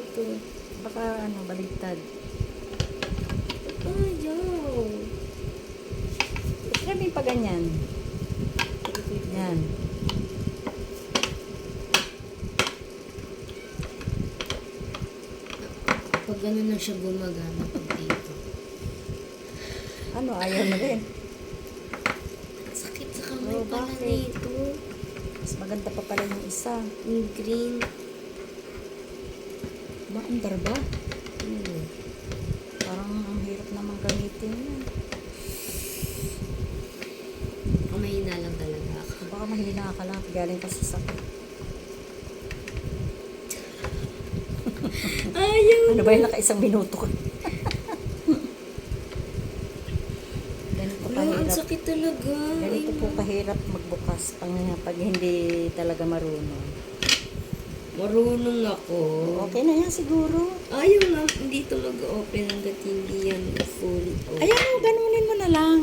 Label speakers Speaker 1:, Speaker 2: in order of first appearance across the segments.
Speaker 1: dito.
Speaker 2: Baka ano, baligtad.
Speaker 1: Ayaw.
Speaker 2: Try mo yung pa ganyan. Yan.
Speaker 1: Pag gano'n na siya gumagana pag dito.
Speaker 2: Ano, ayaw mo rin.
Speaker 1: Sakit sa kamay
Speaker 2: Oh,
Speaker 1: pala
Speaker 2: bakit?
Speaker 1: dito.
Speaker 2: Mas maganda pa pala yung isa.
Speaker 1: Yung green.
Speaker 2: Maandar ba? Parang ang hirap naman gamitin yun.
Speaker 1: Mahina lang talaga ako.
Speaker 2: Baka mahina ka lang. Galing ka sa sakit.
Speaker 1: Ayaw.
Speaker 2: Ano ba yung naka-isang minuto ka? Ganito
Speaker 1: Wala, ang
Speaker 2: kahirap.
Speaker 1: sakit talaga.
Speaker 2: Ganito po
Speaker 1: Ay,
Speaker 2: kahirap magbukas pag hindi talaga marunong.
Speaker 1: marunong ako.
Speaker 2: Okay na yan siguro.
Speaker 1: Ayaw nga, hindi ito mag-open hanggat hindi yan fully open.
Speaker 2: Ayan mo, ganunin mo na lang.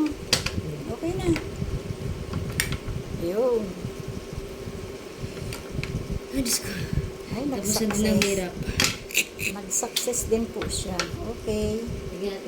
Speaker 2: Okay na. Ayun.
Speaker 1: Ay, Diyos ko.
Speaker 2: Ay,
Speaker 1: Tapos na din ang
Speaker 2: nag-success.
Speaker 1: hirap.
Speaker 2: Nag-success din po siya. Okay.